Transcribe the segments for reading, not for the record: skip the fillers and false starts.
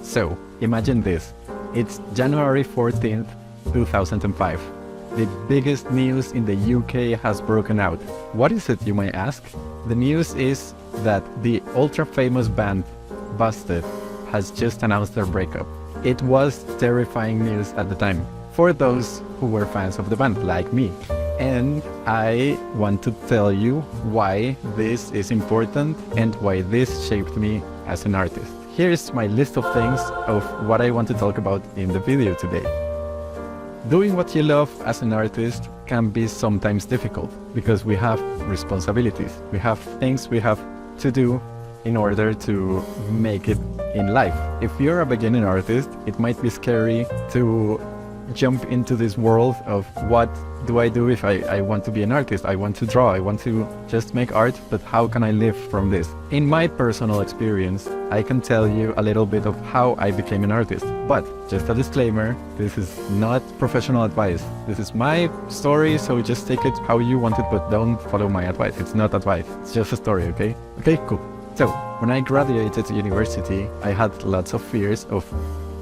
So, imagine this. It's January 14th, 2005. The biggest news in the UK has broken out. What is it, you may ask? The news is that the ultra-famous band Busted has just announced their breakup. It was terrifying news at the time for those who were fans of the band, like me. And I want to tell you why this is important and why this shaped me as an artist. Here's my list of things of what I want to talk about in the video today. Doing what you love as an artist can be sometimes difficult because we have responsibilities. We have things we have to do in order to make it in life. If you're a beginning artist, it might be scary to jump into this world of what do I do if I want to be an artist? I want to draw, I want to just make art, but how can I live from this? In my personal experience, I can tell you a little bit of how I became an artist. But just a disclaimer, this is not professional advice. This is my story, so just take it how you want it, but don't follow my advice. It's not advice, it's just a story, okay? Okay, cool. So, when I graduated university, I had lots of fears of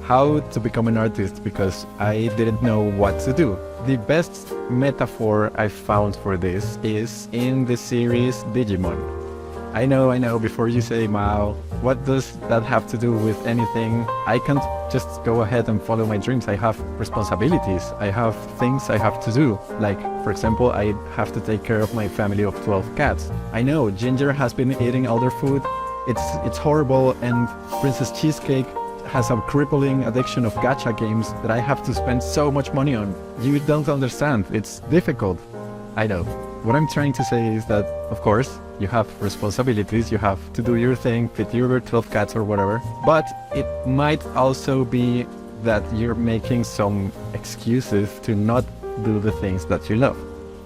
how to become an artist because I didn't know what to do. The best metaphor I found for this is in the series Digimon. I know, before you say, Mao, what does that have to do with anything? I can't just go ahead and follow my dreams. I have responsibilities. I have things I have to do. Like, for example, I have to take care of my family of 12 cats. I know, Ginger has been eating all their food. It's horrible, and Princess Cheesecake has a crippling addiction of gacha games that I have to spend so much money on. You don't understand. It's difficult. I know. What I'm trying to say is that, of course, you have responsibilities, you have to do your thing, feed your 12 cats or whatever, but it might also be that you're making some excuses to not do the things that you love.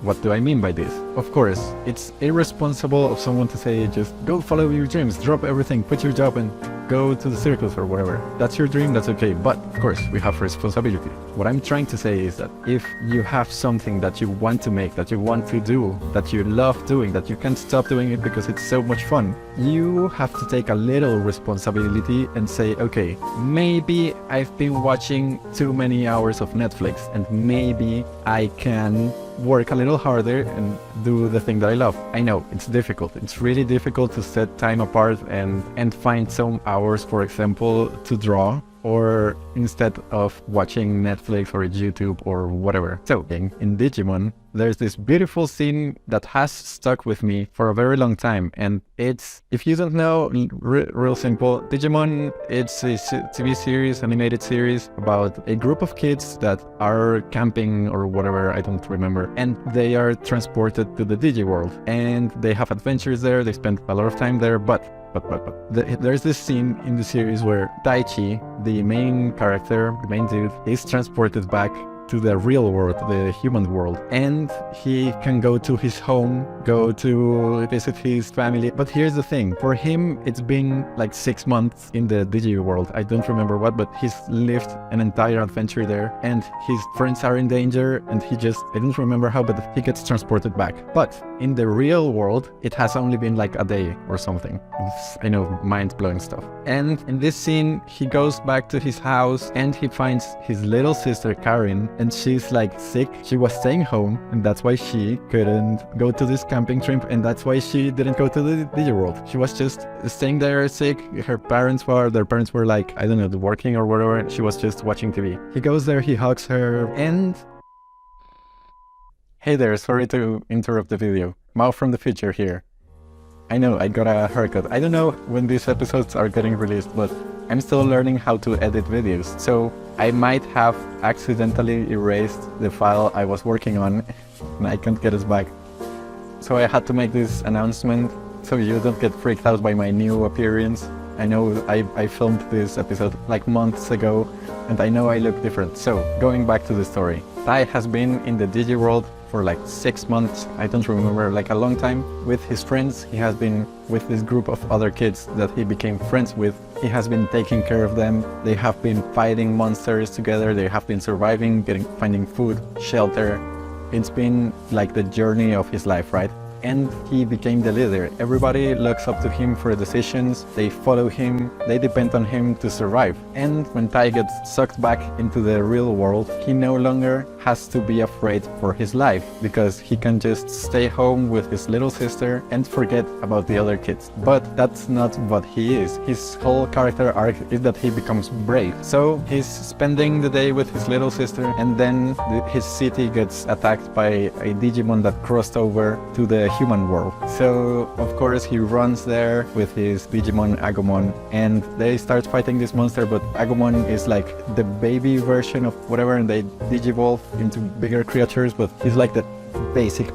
What do I mean by this? Of course, it's irresponsible of someone to say, just go follow your dreams, drop everything, quit your job and go to the circus or whatever. That's your dream, that's okay, but of course we have responsibility. What I'm trying to say is that if you have something that you want to make, that you want to do, that you love doing, that you can't stop doing it because it's so much fun, you have to take a little responsibility and say, okay, maybe I've been watching too many hours of Netflix and maybe I can work a little harder and do the thing that I love. I know, it's difficult. It's really difficult to set time apart and find some hours, for example, to draw, or instead of watching Netflix or YouTube or whatever. So, in Digimon, there's this beautiful scene that has stuck with me for a very long time, and it's, if you don't know, real simple, Digimon, it's a TV series, animated series about a group of kids that are camping or whatever, I don't remember, and they are transported to the Digi world, and they have adventures there, they spend a lot of time there, but there's this scene in the series where Daichi, the main character, the main dude, is transported back to the real world, the human world, and he can go to his home, go to visit his family. But here's the thing, for him it's been like 6 months in the Digi world, I don't remember what, but he's lived an entire adventure there, and his friends are in danger, and I don't remember how, but he gets transported back. But in the real world, it has only been like a day or something. I know, mind-blowing stuff. And in this scene, he goes back to his house and he finds his little sister Karin, and she's like sick. She was staying home, and that's why she couldn't go to this camping trip, and that's why she didn't go to the Digi world. She was just staying there sick. Their parents were like, I don't know, working or whatever. She was just watching TV. He goes there, he hugs her, and hey there, sorry to interrupt the video. Mao from the future here. I know, I got a haircut. I don't know when these episodes are getting released, but I'm still learning how to edit videos. So I might have accidentally erased the file I was working on and I can't get it back. So I had to make this announcement so you don't get freaked out by my new appearance. I know I filmed this episode like months ago and I know I look different. So going back to the story. Tai has been in the Digi world for like 6 months, I don't remember, like a long time, with his friends. He has been with this group of other kids that he became friends with. He has been taking care of them. They have been fighting monsters together. They have been surviving, finding food, shelter. It's been like the journey of his life, right? and he became the leader. Everybody looks up to him for decisions, they follow him, they depend on him to survive. And when Tai gets sucked back into the real world, he no longer has to be afraid for his life, because he can just stay home with his little sister and forget about the other kids. But that's not what he is. His whole character arc is that he becomes brave. So he's spending the day with his little sister, and then his city gets attacked by a Digimon that crossed over to the human world. So of course he runs there with his Digimon Agumon, and they start fighting this monster, but Agumon is like the baby version of whatever, and they digivolve into bigger creatures, but he's like the basic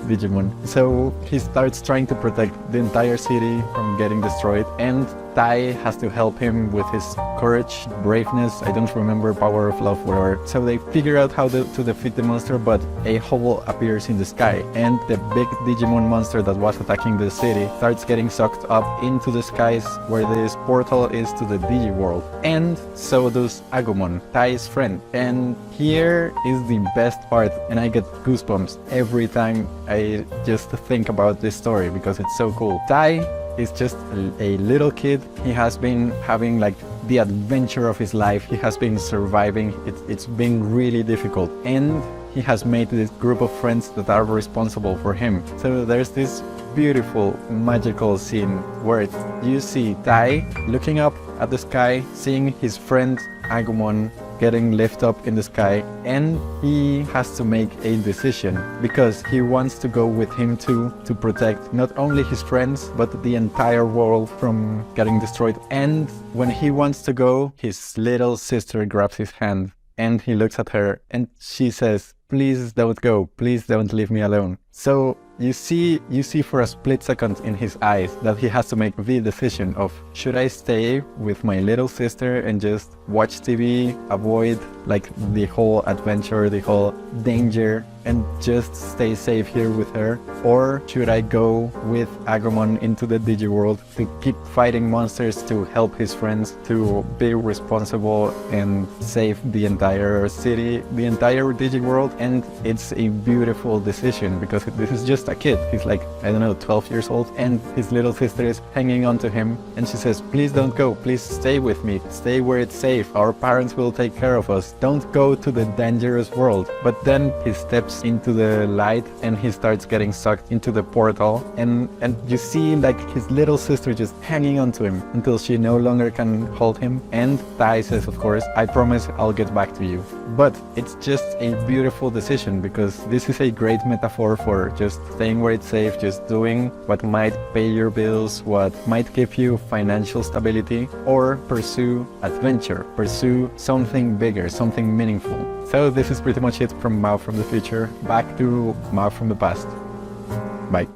Digimon. So he starts trying to protect the entire city from getting destroyed, and Tai has to help him with his courage, braveness, I don't remember, power of love, whatever. So they figure out how to defeat the monster, but a hole appears in the sky, and the big Digimon monster that was attacking the city starts getting sucked up into the skies where this portal is to the Digi world. And so does Agumon, Tai's friend. And here is the best part, and I get goosebumps every time I just think about this story because it's so cool. Tai is just a little kid. He has been having like the adventure of his life. He has been surviving. It's been really difficult, and he has made this group of friends that are responsible for him. So there's this beautiful magical scene where you see Tai looking up at the sky, seeing his friend Agumon getting lifted up in the sky, and he has to make a decision because he wants to go with him too, to protect not only his friends but the entire world from getting destroyed. And when he wants to go, his little sister grabs his hand and he looks at her and she says, "Please don't go, please don't leave me alone." So you see for a split second in his eyes that he has to make the decision of, should I stay with my little sister and just watch TV, avoid like the whole adventure, the whole danger, and just stay safe here with her? Or should I go with Agumon into the Digi world to keep fighting monsters, to help his friends, to be responsible and save the entire city, the entire Digi world? And it's a beautiful decision because this is just a kid. He's like, I don't know, 12 years old, and his little sister is hanging on to him, and she says, "Please don't go, please stay with me, stay where it's safe, our parents will take care of us, don't go to the dangerous world." But then he steps into the light and he starts getting sucked into the portal, and you see like his little sister just hanging on to him until she no longer can hold him. And Tai says, of course, "I promise I'll get back to you." But it's just a beautiful decision because this is a great metaphor for just staying where it's safe, just doing what might pay your bills, what might give you financial stability, or pursue adventure, pursue something bigger, something meaningful. So this is pretty much it from Mao from the future, back to Mao from the past. Bye.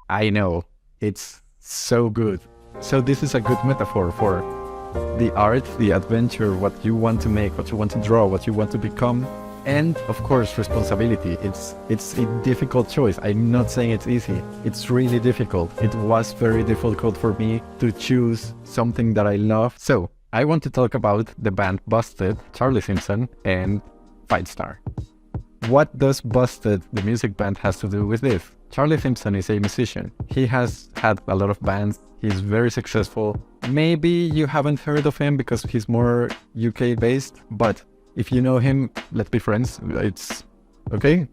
I know, it's so good. So this is a good metaphor for the art, the adventure, what you want to make, what you want to draw, what you want to become. And of course, responsibility. It's a difficult choice. I'm not saying it's easy. It's really difficult. It was very difficult for me to choose something that I love. So I want to talk about the band Busted, Charlie Simpson, and Fightstar. What does Busted, the music band, has to do with this? Charlie Simpson is a musician. He has had a lot of bands. He's very successful. Maybe you haven't heard of him because he's more UK based, but if you know him, let's be friends. It's okay?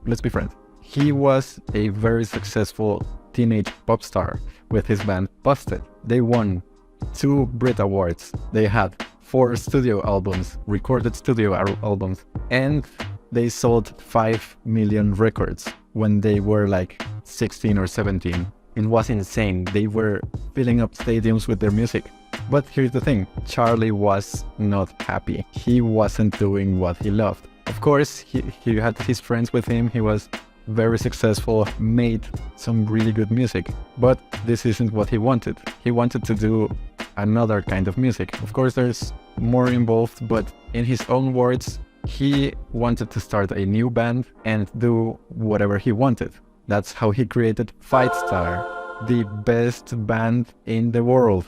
Let's be friends. He was a very successful teenage pop star with his band Busted. They won 2 Brit Awards. They had 4 studio albums, recorded studio albums, and they sold 5 million records when they were like 16 or 17. It was insane. They were filling up stadiums with their music. But here's the thing, Charlie was not happy. He wasn't doing what he loved. Of course, he had his friends with him, he was very successful, made some really good music, but this isn't what he wanted. He wanted to do another kind of music. Of course, there's more involved, but in his own words, he wanted to start a new band and do whatever he wanted. That's how he created Fightstar, the best band in the world.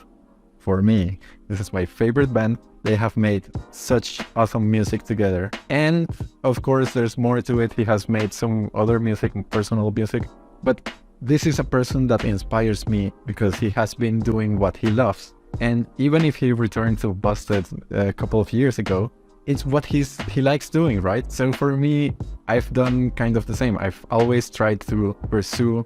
for me. This is my favorite band. They have made such awesome music together. And of course, there's more to it. He has made some other music, personal music. But this is a person that inspires me because he has been doing what he loves. And even if he returned to Busted a couple of years ago, it's what he likes doing, right? So for me, I've done kind of the same. I've always tried to pursue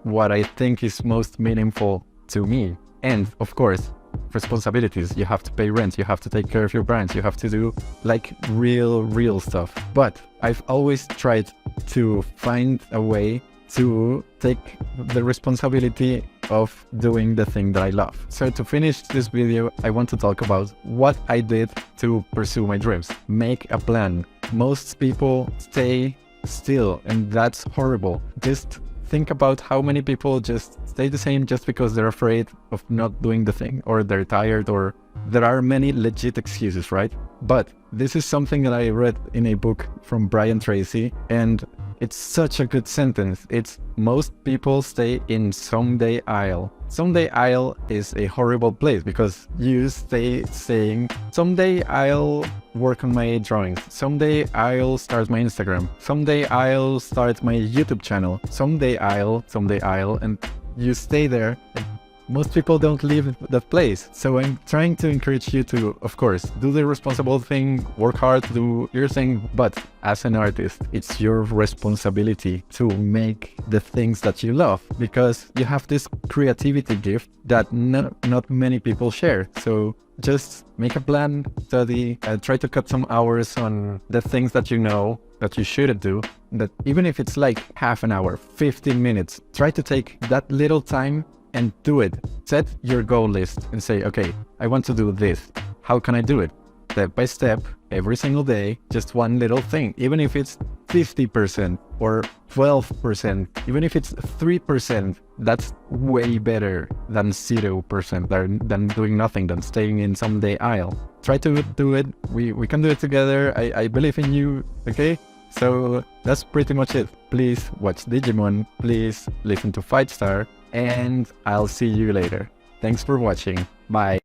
what I think is most meaningful to me. And of course, responsibilities. You have to pay rent, you have to take care of your brands, you have to do like real stuff. But I've always tried to find a way to take the responsibility of doing the thing that I love. So to finish this video, I want to talk about what I did to pursue my dreams. Make a plan. Most people stay still, and that's horrible. Just think about how many people just stay the same just because they're afraid of not doing the thing, or they're tired, or there are many legit excuses, right? But this is something that I read in a book from Brian Tracy, and it's such a good sentence. It's most people stay in someday I'll. Someday I'll is a horrible place because you stay saying, someday I'll work on my drawings. Someday I'll start my Instagram. Someday I'll start my YouTube channel. Someday I'll, and you stay there. Most people don't leave that place. So I'm trying to encourage you to, of course, do the responsible thing, work hard, do your thing. But as an artist, it's your responsibility to make the things that you love, because you have this creativity gift that not many people share. So just make a plan, study, try to cut some hours on the things that you know that you shouldn't do. That even if it's like half an hour, 15 minutes, try to take that little time and do it. Set your goal list and say, okay, I want to do this. How can I do it? Step by step, every single day, just one little thing. Even if it's 50% or 12%, even if it's 3%, that's way better than 0%, than doing nothing, than staying in someday I'll. Try to do it. We can do it together. I believe in you, okay? So that's pretty much it. Please watch Digimon, please listen to Fight Star, and I'll see you later. Thanks for watching. Bye.